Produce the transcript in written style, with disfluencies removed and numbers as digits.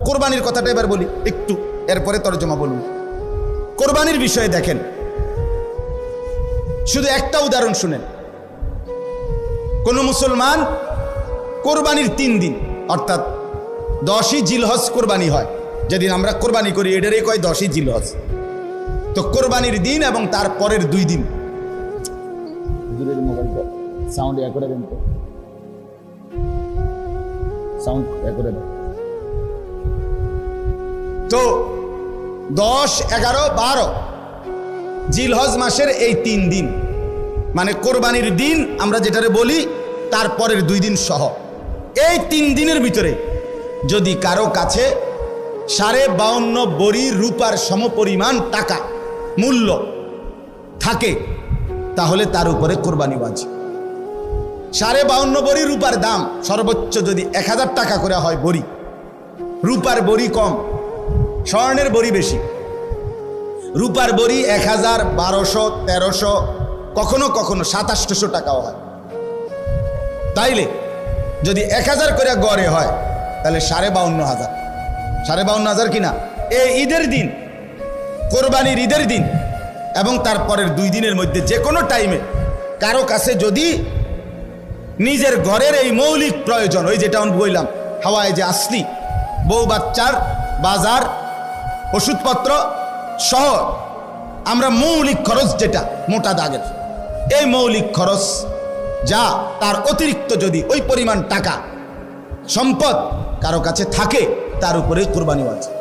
কোরবানির কথাটা এবার বলি একটু, এরপরে তরজমা বলুন। কোরবানির বিষয়ে দেখেন, শুধু একটা উদাহরণ শুনেন। কোন মুসলমান কোরবানির 3 দিন অর্থাৎ 10ই জিলহজ কোরবানি হয়, যেদিন আমরা কোরবানি করি এটারই কয় 10ই জিলহজ। তো কোরবানির দিন এবং তার পরের 2 দিন, সাউন্ড করে দেন তো, সাউন্ড করে দেন তো। 10, 11, 12 জিলহজ মাসের এই 3 দিন মানে কোরবানির দিন আমরা যেটারে বলি, তারপরের 2 দিন সহ এই 3 দিনের ভিতরে যদি কারো কাছে 52.5 বড়ি রূপার সমপরিমাণ টাকা মূল্য থাকে, তাহলে তার উপরে কোরবানি ওয়াজিব। 52.5 বড়ি রূপার দাম সর্বোচ্চ যদি 1000 টাকা করে হয় বড়ি, রূপার বড়ি কম, স্বর্ণের বড়ি বেশি। রূপার বড়ি 1000, 1200, 1300, কখনো কখনো 2700 টাকাও হয়। তাইলে যদি 1000 করে গড়ে হয় তাহলে 52,500, 52,500 কিনা এই ঈদের দিন, কোরবানির ঈদের দিন এবং তারপরের 2 দিনের মধ্যে যে কোনো টাইমে কারো কাছে যদি নিজের ঘরের এই মৌলিক প্রয়োজন, ওই যেটা আমি বললাম হাওয়ায় যে আসলি, বউ বাচ্চার বাজার, ওষুধপত্র সহ আমরা মৌলিক খরচ যেটা মোটা দাগের, এই মৌলিক খরচ যা তার অতিরিক্ত যদি ওই পরিমাণ টাকা সম্পদ কারো কাছে থাকে, তার উপরে কোরবানি ওয়াজিব।